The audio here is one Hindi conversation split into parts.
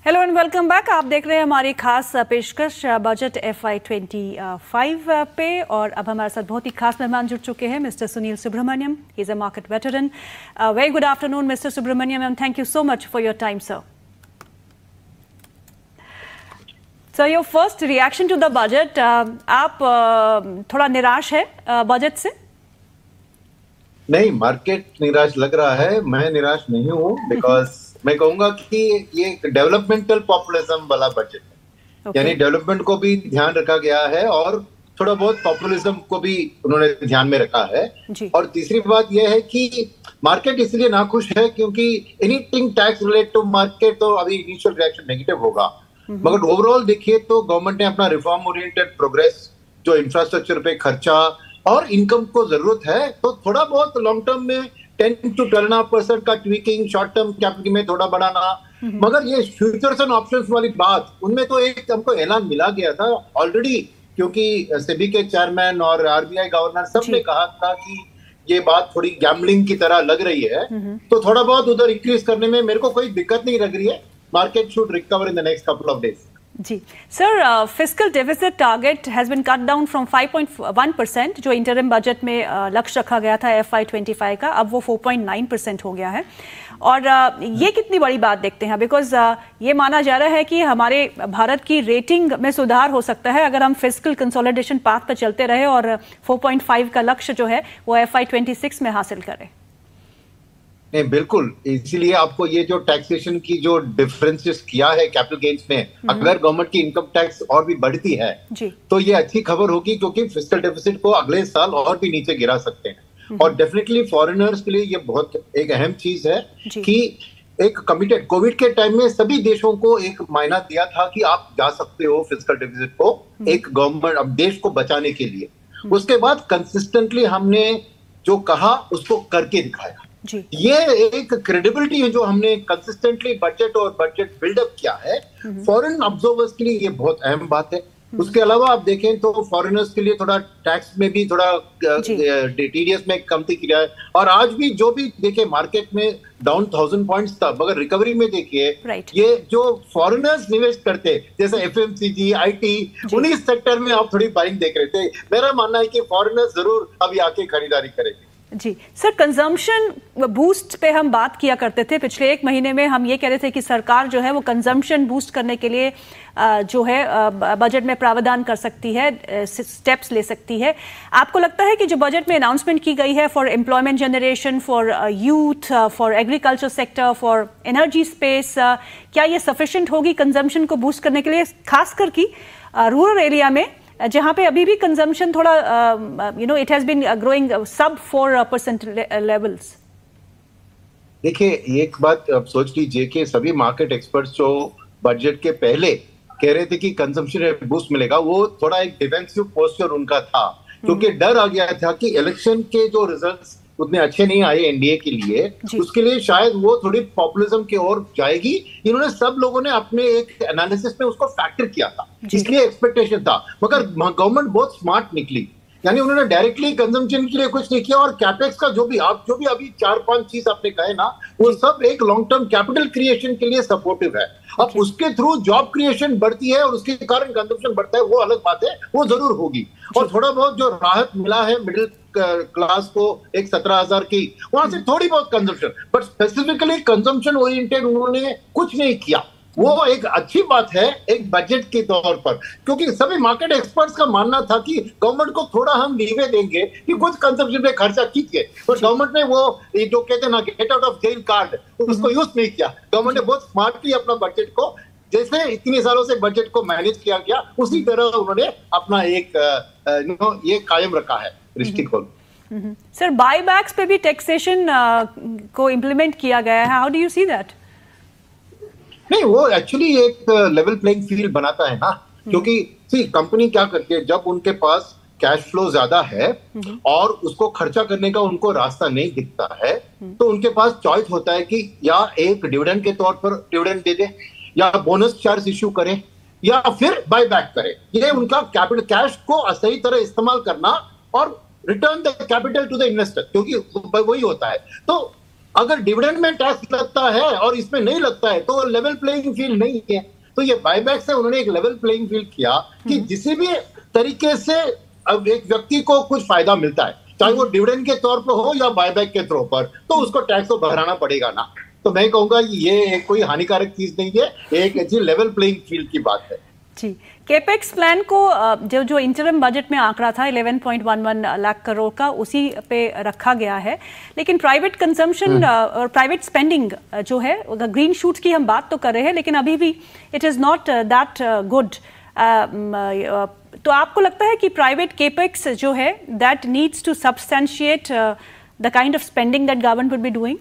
Hello and welcome back. आप देख रहे हैं हमारी खास पेशकश बजट FY25 पे, और अब हमारे साथ बहुत ही खास मेहमान जुड़ चुके हैं, mister Sunil Subramaniam. He is a market veteran. Very good afternoon mister Subramaniam, and thank you so much for your time sir. Sir, your first reaction to the budget. आप थोड़ा निराश है बजट से? नहीं, मार्केट निराश लग रहा है, मैं निराश नहीं हूँ। बिकॉज मैं कहूंगा कि ये डेवलपमेंटल पॉपुलिज्म वाला बजट है। यानी डेवलपमेंट को भी ध्यान रखा गया है और थोड़ा बहुत पॉपुलिज्म को भी उन्होंने ध्यान में रखा है। और तीसरी बात यह है कि मार्केट इसलिए नाखुश है क्योंकि anything tax related to market तो अभी इनिशियल रिएक्शन नेगेटिव होगा। मगर ओवरऑल देखिए तो गवर्नमेंट ने अपना रिफॉर्म ओरिएंटेड प्रोग्रेस, जो इंफ्रास्ट्रक्चर पे खर्चा और इनकम को जरूरत है, तो थोड़ा बहुत लॉन्ग टर्म में 10 to 12.5% का ट्वीकिंग, शॉर्ट टर्म कैपिटल में थोड़ा बढ़ाना। मगर ये फ्यूचर्स एंड ऑप्शंस वाली बात, उनमें तो एक हमको ऐलान मिला गया था ऑलरेडी, क्योंकि सेबी के चेयरमैन और RBI गवर्नर सब ने कहा था कि ये बात थोड़ी गैम्बलिंग की तरह लग रही है। तो थोड़ा बहुत उधर इंक्रीज करने में मेरे को कोई दिक्कत नहीं लग रही है। Market should recover in the next couple of days. जी sir, fiscal deficit target has been cut down from 5.1%, जो इंटरिम बजट में लक्ष्य रखा गया था FY25 का, अब वो 4.9% हो गया है। और ये कितनी बड़ी बात देखते हैं, बिकॉज ये माना जा रहा है कि हमारे भारत की रेटिंग में सुधार हो सकता है अगर हम फिस्कल कंसोलिडेशन पाथ पर चलते रहे और 4.5 का लक्ष्य जो है वो FY26 में हासिल करें। नहीं, बिल्कुल, इसीलिए आपको ये जो टैक्सेशन की जो डिफरेंसेस किया है कैपिटल गेन्स में, अगर गवर्नमेंट की इनकम टैक्स और भी बढ़ती है तो ये अच्छी खबर होगी, क्योंकि फिस्कल डेफिसिट को अगले साल और भी नीचे गिरा सकते हैं। और डेफिनेटली फॉरेनर्स के लिए ये बहुत एक अहम चीज है कि एक कमिटेड, कोविड के टाइम में सभी देशों को एक मायना दिया था कि आप जा सकते हो फिस्कल डेफिसिट को एक गवर्नमेंट, अब देश को बचाने के लिए। उसके बाद कंसिस्टेंटली हमने जो कहा उसको करके दिखाया। ये एक क्रेडिबिलिटी है जो हमने कंसिस्टेंटली बजट और बजट बिल्डअप किया है। फॉरेन ऑब्जर्वर्स के लिए ये बहुत अहम बात है। उसके अलावा आप देखें तो फॉरेनर्स के लिए थोड़ा टैक्स में भी थोड़ा टीडीएस में कमती किया है। और आज भी जो भी देखे मार्केट में डाउन 1000 पॉइंट्स था, मगर रिकवरी में देखिए ये जो फॉरेनर्स निवेश करते जैसे FMCG, IT, उन्हीं सेक्टर में आप थोड़ी बाइंग देख रहे थे। मेरा मानना है कि फॉरेनर्स जरूर अभी आके खरीदारी करेंगे। जी सर, कंजम्पशन बूस्ट पे हम बात किया करते थे। पिछले एक महीने में हम ये कह रहे थे कि सरकार जो है वो कंजम्पशन बूस्ट करने के लिए जो है बजट में प्रावधान कर सकती है, स्टेप्स ले सकती है। आपको लगता है कि जो बजट में अनाउंसमेंट की गई है for employment generation, for youth, for agriculture sector, for energy space, क्या ये सफिशिएंट होगी कंजम्पशन को बूस्ट करने के लिए, खासकर कि रूरल एरिया में जहां पे अभी भी कंजम्पशन थोड़ा इट हैज बीन ग्रोइंग सब 4% लेवल्स? देखिए, एक बात आप सोच लीजिए कि सभी मार्केट एक्सपर्ट्स जो बजट के पहले कह रहे थे कि कंजम्पशन बूस्ट मिलेगा, वो थोड़ा एक डिफेंसिव पोस्चर उनका था, क्योंकि डर आ गया था कि इलेक्शन के जो रिजल्ट्स उतने अच्छे नहीं आए एनडीए के लिए, उसके लिए शायद वो थोड़ी पॉपुलिज्म की ओर जाएगी। इन्होंने सब लोगों ने अपने एक एनालिसिस में उसको फैक्टर किया था, इसलिए एक्सपेक्टेशन था। मगर गवर्नमेंट बहुत स्मार्ट निकली, यानी उन्होंने डायरेक्टली कंजम्पशन के लिए कुछ नहीं किया। और कैपेक्स का जो भी अभी 4-5 चीज आपने कहे ना, वो सब एक लॉन्ग टर्म कैपिटल क्रिएशन के लिए सपोर्टिव है। अब उसके थ्रू जॉब क्रिएशन बढ़ती है और उसके कारण कंजम्पशन बढ़ता है, वो अलग बात है, वो जरूर होगी। और थोड़ा बहुत जो राहत मिला है मिडिल क्लास को, एक 17,000 की, वहां से थोड़ी बहुत consumption, but specifically consumption oriented उन्होंने कुछ नहीं किया। वो एक अच्छी बात है एक बजट के तौर पर, क्योंकि सभी मार्केट एक्सपर्ट्स का मानना था कि गवर्नमेंट को थोड़ा हम लीवे देंगे कि कुछ कंजम्पशन पे खर्चा कीजिए। पर गवर्नमेंट ने वो जो कहते हैं ना get out of jail card, उसको यूज नहीं किया। गवर्नमेंट ने बहुत स्मार्टली अपना बजट को, जैसे इतने सालों से बजट को मैनेज किया गया, उसी तरह उन्होंने अपना एक ये कायम रखा है दृष्टिकोण। सर, बायबैक्स पे भी टैक्सेशन को इम्प्लीमेंट किया गया है, how do you see that? नहीं, वो एक्चुअली एक लेवल प्लेइंग फील्ड बनाता है ना, क्योंकि कंपनी क्या करती है, जब उनके पास कैश फ्लो ज्यादा है और उसको खर्चा करने का उनको रास्ता नहीं दिखता है, तो उनके पास चॉइस होता है कि या एक डिविडेंड के तौर पर डिविडेंड दे दे, या बोनस चार्ज इश्यू करें, या फिर बाय बैक करें। ये उनका कैपिटल कैश को सही तरह इस्तेमाल करना और return the capital to the investor, क्योंकि वही होता है। तो अगर डिविडेंड में टैक्स लगता है और इसमें नहीं लगता है तो लेवल प्लेइंग फील्ड नहीं है। तो ये बायबैक से उन्होंने एक लेवल प्लेइंग फील्ड किया कि किसी भी तरीके से अब एक व्यक्ति को कुछ फायदा मिलता है, चाहे वो डिविडेंड के तौर पर हो या बायबैक के तौर पर, तो उसको टैक्स तो भराना पड़ेगा ना। तो मैं कहूंगा ये कोई हानिकारक चीज नहीं है, एक ऐसी लेवल प्लेइंग फील्ड की बात है। जी, केपेक्स प्लान को जो इंटरिम बजट में आंकड़ा था 11.11 लाख करोड़ का, उसी पे रखा गया है। लेकिन प्राइवेट कंजम्पशन और प्राइवेट स्पेंडिंग जो है, ग्रीन शूट्स की हम बात तो कर रहे हैं, लेकिन अभी भी it is not that good. तो आपको लगता है कि प्राइवेट केपेक्स जो है that needs to substantiate the kind of spending that government would be doing?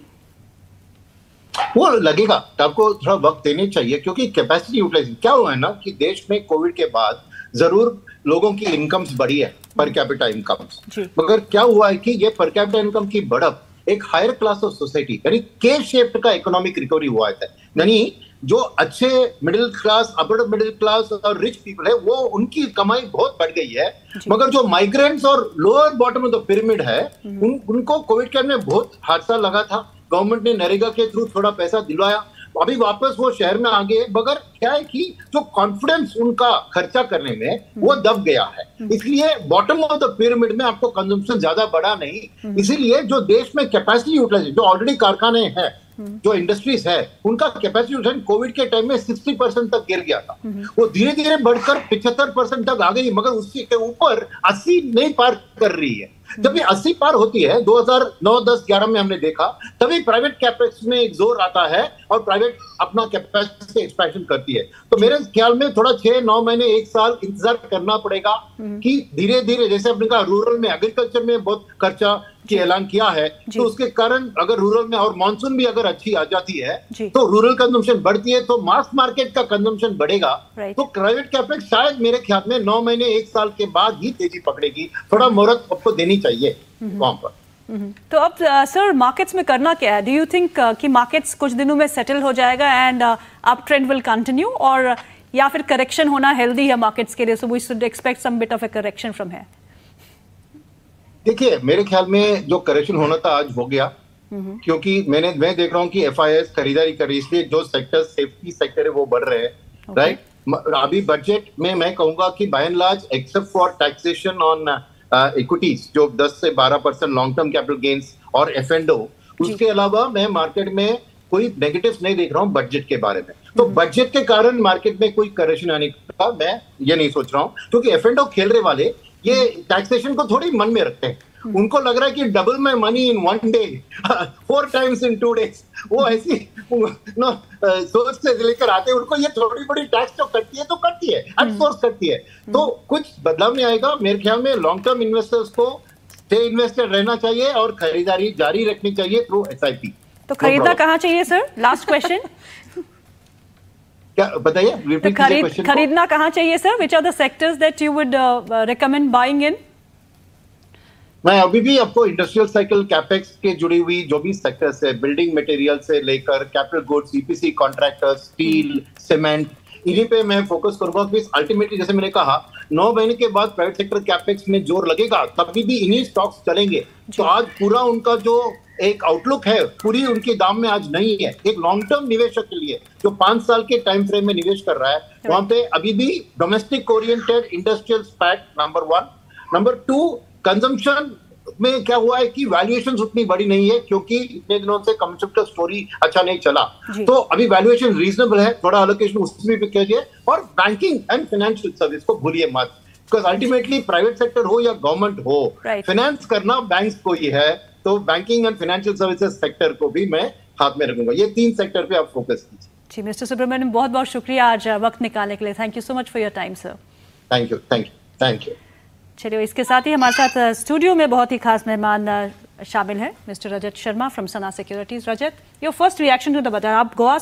वो लगेगा, आपको थोड़ा वक्त देने चाहिए, क्योंकि कैपेसिटी यूटिलाइजेशन क्या हुआ है ना कि देश में कोविड के बाद जरूर लोगों की इनकम्स बढ़ी है, पर कैपिटा इनकम्स, मगर क्या हुआ है कि ये पर कैपिटा इनकम की बढ़त एक हायर क्लास ऑफ सोसाइटी यानी के शेप्ड का इकोनॉमिक रिकवरी हुआ है। यानी जो अच्छे middle class, upper middle class और रिच पीपल है वो उनकी कमाई बहुत बढ़ गई है, मगर जो माइग्रेंट्स और lower bottom of the pyramid है उनको कोविड के में बहुत हादसा लगा था। गवर्नमेंट ने नरेगा के थ्रू थोड़ा पैसा दिलवाया, अभी वापस वो शहर में आ गए, मगर क्या है कि जो कॉन्फिडेंस उनका खर्चा करने में वो दब गया है। इसलिए बॉटम ऑफ द पिरामिड में आपको कंजम्पशन ज्यादा बढ़ा नहीं। इसीलिए जो देश में कैपेसिटी यूटिलाइजेशन, जो ऑलरेडी कारखाने हैं, जो इंडस्ट्रीज है, उनका कैपेसिटी यूटिलाइजेशन कोविड के टाइम में 60% तक गिर गया था, वो धीरे धीरे बढ़कर 75% तक आ गई, मगर उसके ऊपर 80 नहीं पार कर रही है। जब ये 80 पार होती है 2009, 10, 11 में हमने देखा, तभी प्राइवेट कैपेक्स में एक जोर आता है और प्राइवेट अपना कैपेसिटी एक्सपेंशन करती है। तो मेरे ख्याल में थोड़ा 6-9 महीने, 1 साल इंतजार करना पड़ेगा कि धीरे धीरे, जैसे आपने कहा रूरल में, एग्रीकल्चर में बहुत खर्चा की ऐलान किया है, तो उसके कारण अगर रूरल में और मानसून भी अगर अच्छी आ जाती है तो रूरल कंजम्पशन बढ़ती है, तो मास मार्केट का कंजम्पशन बढ़ेगा। तो प्राइवेट कैपेक्स शायद मेरे ख्याल में 9 महीने, 1 साल के बाद ही तेजी पकड़ेगी। थोड़ा मोहलत आपको देनी चाहिए वहां पर। तो अब सर मार्केट्स में करना क्या है? डू यू थिंक कि मार्केट्स कुछ दिनों में सेटल हो जाएगा and up trend will continue, और या फिर करेक्शन होना हेल्दी है मार्केट्स के लिए, so we should expect some bit of a correction from here? देखिए, मेरे ख्याल में जो करेक्शन होना था आज हो गया, क्योंकि मैं देख रहा हूँ कि FIIs खरीदारी कर रही है, इसलिए जो सेक्टर, सेफ्टी सेक्टर है वो बढ़ रहे हैं, राइट। अभी बजट में मैं कहूंगा कि by and large, except for taxation on equities जो 10 से 12% लॉन्ग टर्म कैपिटल गेन्स और F&O, उसके अलावा मैं मार्केट में कोई नेगेटिव्स नहीं देख रहा हूँ बजट के बारे में। तो बजट के कारण मार्केट में कोई करेक्शन आने का मैं ये नहीं सोच रहा हूँ, क्योंकि F&O खेल रहे वाले ये टैक्सेशन को थोड़ी मन में रखते हैं। उनको लग रहा है कि double my money in 1 day, 4 times in 2 days, वो ऐसी सोच से लेकर आते हैं। उनको ये थोड़ी बड़ी टैक्स जो करती है तो करती है, आउटसोर्स करती है, तो कुछ बदलाव नहीं आएगा। मेरे ख्याल में लॉन्ग टर्म इन्वेस्टर्स को स्टे इन्वेस्टेड रहना चाहिए और खरीदारी जारी रखनी चाहिए थ्रू SIP। तो खरीदना कहाँ चाहिए सर? लास्ट क्वेश्चन क्या बताइए? तो खरीदना कहाँ चाहिए sir? Which are the sectors that you would recommend buying in? मैं अभी भी आपको इंडस्ट्रियल साइकिल कैपेक्स के जुड़ी हुई जो भी सेक्टर्स है, बिल्डिंग मटेरियल से लेकर capital goods, EPC contractors, steel, cement, इन्हीं पे मैं फोकस करूंगा। कि अल्टीमेटली जैसे मैंने कहा 9 महीने के बाद प्राइवेट सेक्टर कैपेक्स में जोर लगेगा, तभी भी इन्हीं स्टॉक्स चलेंगे। तो आज पूरा उनका जो एक आउटलुक है, पूरी उनकी दाम में आज नहीं है। एक लॉन्ग टर्म निवेशक के लिए जो 5 साल के टाइम फ्रेम में निवेश कर रहा है, वहां पे अभी भी domestic oriented industrial SPAC number 1। Number 2, consumption में क्या हुआ है कि वैल्यूएशंस उतनी बड़ी नहीं है, क्योंकि इतने दिनों से कंजम्पशन स्टोरी अच्छा नहीं चला, तो अभी वैल्यूएशन रीजनेबल है, थोड़ा एलोकेशन उसमें भी कीजिए। और बैंकिंग एंड फाइनेंशियल सर्विस को भूलिए मत, बिकॉज अल्टीमेटली प्राइवेट सेक्टर हो या गवर्नमेंट हो, फाइनेंस करना बैंक्स को ही है। तो banking and financial services sector को भी मैं हाथ में रखूंगा। ये 3 सेक्टर पे आप फोकस कीजिए। जी मिस्टर सुब्रमण्यम, बहुत बहुत शुक्रिया आज वक्त निकालने के लिए। Thank you so much for your time sir. Thank you, thank you, thank you. चलिए, इसके साथ ही हमारे साथ स्टूडियो में बहुत ही खास मेहमान शामिल है mister Rajat Sharma from Sana securities. Rajat, your first reaction to the budget. आप गोवा